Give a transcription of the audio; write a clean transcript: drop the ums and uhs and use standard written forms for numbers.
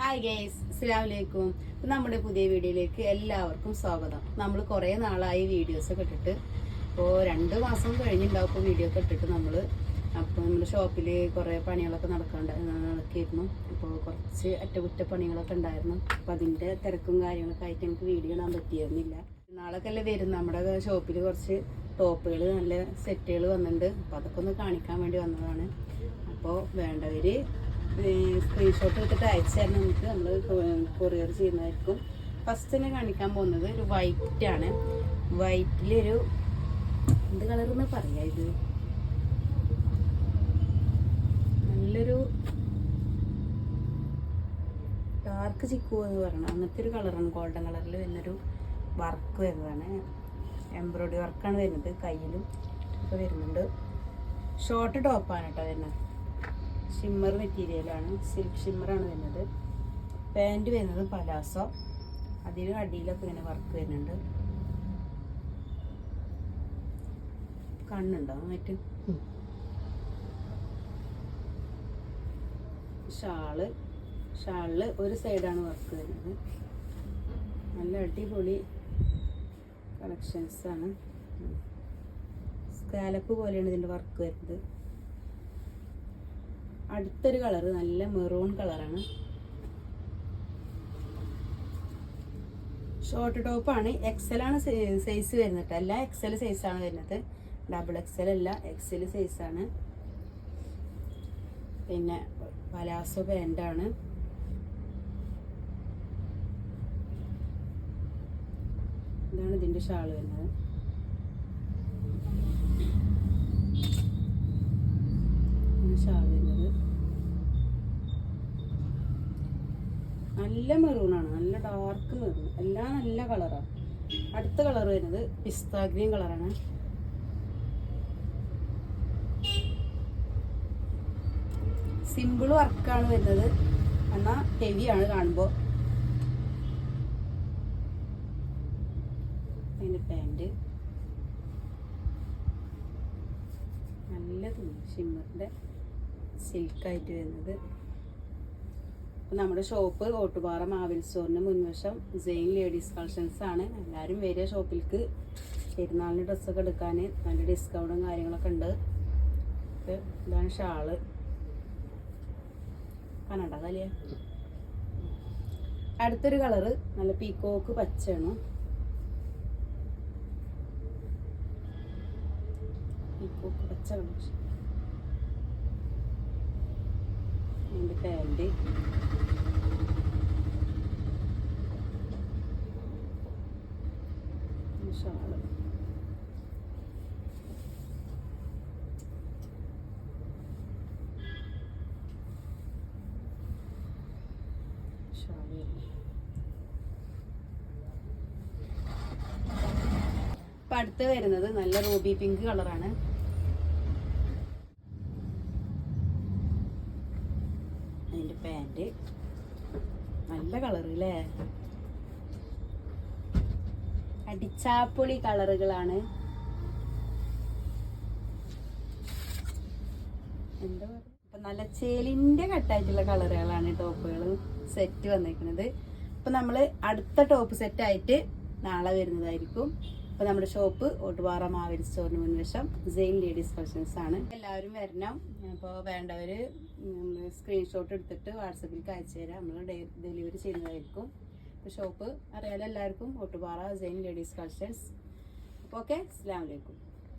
Hi guys, അസ്സലാമു അലൈക്കും. നമ്മുടെ പുതിയ വീഡിയോയിലേക്ക് എല്ലാവർക്കും സ്വാഗതം. നമ്മൾ കുറേ നാളായി വീഡിയോസ് ഒക്കെ ഇട്ടിട്ട്, ഇപ്പോൾ 2 മാസം കഴിഞ്ഞിട്ടുണ്ടാവും ഇപ്പോൾ വീഡിയോ ഒക്കെ ഇട്ടിട്ട് അപ്പോൾ നമ്മുടെ ഷോപ്പിൽ കുറേ പണികളൊക്കെ നടക്കിയിരുന്നു. അപ്പോൾ കുറച്ച് അറ്റകുറ്റപ്പണികളൊക്കെ ഉണ്ടായിരുന്നു. അപ്പോൾ അതിൻ്റെ തിരക്കും കാര്യങ്ങളൊക്കെ ആയിട്ട് നമുക്ക് വീഡിയോ ഇടാൻ പറ്റിയിരുന്നില്ല. നാളൊക്കെ അല്ലേ വരും. നമ്മുടെ ഷോപ്പിൽ കുറച്ച് ടോപ്പുകൾ, നല്ല സെറ്റുകൾ വന്നിട്ടുണ്ട്. അപ്പോൾ അതൊക്കെ ഒന്ന് കാണിക്കാൻ വേണ്ടി വന്നതാണ്. അപ്പോൾ വേണ്ടവർ സ്ക്രീൻഷോട്ട് എടുത്തിട്ട് അയച്ചു തരണം. നമുക്ക് നമ്മൾ കൊറിയർ ചെയ്യുന്നതായിരിക്കും. ഫസ്റ്റ് തന്നെ കാണിക്കാൻ പോകുന്നത് ഒരു വൈറ്റ് ആണ്. വൈറ്റിലൊരു എന്ത് കളറെന്ന് പറയാം, ഇത് നല്ലൊരു ഡാർക്ക് ചിക്കു എന്ന് പറയണം, അങ്ങനത്തെ ഒരു കളറാണ്. ഗോൾഡൻ കളറിൽ വരുന്നൊരു വർക്ക് വരുന്നതാണ്. എംബ്രോയിഡറി വർക്കാണ് വരുന്നത്. കയ്യിലും ഒക്കെ വരുന്നുണ്ട്. ഷോർട്ട് ടോപ്പാണ് കേട്ടോ വരുന്നത്. ഷിമ്മർ മെറ്റീരിയലാണ്, സിൽക്ക് ഷിമ്മറാണ് വരുന്നത്. പാൻറ് വരുന്നത് പലാസോ. അതിന് അടിയിലൊക്കെ ഇങ്ങനെ വർക്ക് വരുന്നുണ്ട്. കണ്ണുണ്ടോ മറ്റും. ഷാളില് ഒരു സൈഡാണ് വർക്ക് വരുന്നത്. നല്ല അടിപൊളി കളക്ഷൻസ് ആണ്. സ്കാലപ്പ് പോലെയാണ് ഇതിൻ്റെ വർക്ക് വരുന്നത്. അടുത്തൊരു കളറ് നല്ല മെറൂൺ കളറാണ്. ഷോർട്ട് ടോപ്പാണ്. എക്സലാണ് സൈസ് വരുന്നത്. അല്ല, എക്സൽ സൈസാണ് വരുന്നത്. ഡബിൾ എക്സൽ അല്ല, എക്സൽ സൈസാണ്. പിന്നെ പലാസോ പാൻ്റാണ്. ഇതാണ് ഇതിൻ്റെ ഷാൾ വരുന്നത്. ഷാൾ വരുന്നത് നല്ല മെറൂണാണ്, നല്ല ഡാർക്ക് മെറൂൺ. എല്ലാം നല്ല കളറാണ്. അടുത്ത കളർ വരുന്നത് പിസ്ത ഗ്രീൻ കളറാണ്. സിമ്പിൾ വർക്കാണ് വരുന്നത്, എന്നാൽ ഹെവിയാണ് കാണുമ്പോൾ. അതിൻ്റെ പാൻറ് നല്ല തുണി, ഷിമ്മറിൻ്റെ സിൽക്കായിട്ട് വരുന്നത്. അപ്പോൾ നമ്മുടെ ഷോപ്പ് ഓട്ടുപാറ മാവിൽ സ്റ്റോറിന് മുൻവശം സെയിൻ ലേഡീസ് കളക്ഷൻസ് ആണ്. എല്ലാവരും വരിക ഷോപ്പിലേക്ക്. പെരുന്നാളിന് ഡ്രസ്സൊക്കെ എടുക്കാൻ നല്ല ഡിസ്കൗണ്ടും കാര്യങ്ങളൊക്കെ ഉണ്ട്. ഇതാണ് ഷാള്. കനഡ കലിയ. അടുത്തൊരു കളറ് നല്ല പീക്കോക്ക് പച്ചയാണ്. പീക്കോക്ക് പച്ച കളക്ഷൻ. അതിൻ്റെ പാൻറ് ഷാള്. ഇപ്പം അടുത്ത് വരുന്നത് നല്ല റൂബി പിങ്ക് കളറാണ്. അതിൻ്റെ പാൻറ് നല്ല കളറ് അല്ലേ, അടിച്ചാപ്പൊളി കളറുകളാണ്. എന്താ പറയുക, ഇപ്പം നല്ല ചേലിൻ്റെ കട്ടായിട്ടുള്ള കളറുകളാണ് ടോപ്പുകൾ സെറ്റ് വന്നിരിക്കുന്നത്. അപ്പം നമ്മൾ അടുത്ത ടോപ്പ് സെറ്റായിട്ട് നാളെ വരുന്നതായിരിക്കും. അപ്പോൾ നമ്മുടെ ഷോപ്പ് ഓട്ടുപാറ മാവേലി സ്റ്റോറിന് മുൻവശം സെയിൻ ലേഡീസ് കളക്ഷൻസ് ആണ്. എല്ലാവരും വരണം. അപ്പോൾ വേണ്ടവർ സ്ക്രീൻഷോട്ട് എടുത്തിട്ട് വാട്സപ്പിലേക്ക് അയച്ചു തരാം. നമ്മൾ ഡെലിവറി ചെയ്യുന്നതായിരിക്കും. അപ്പോൾ ഷോപ്പ് അറിയാലോ എല്ലാവർക്കും, ഓട്ടുപാറ സെയിൻ ലേഡീസ് കളക്ഷൻസ്. അപ്പോൾ ഓക്കെ, അസ്സലാമു അലൈക്കും.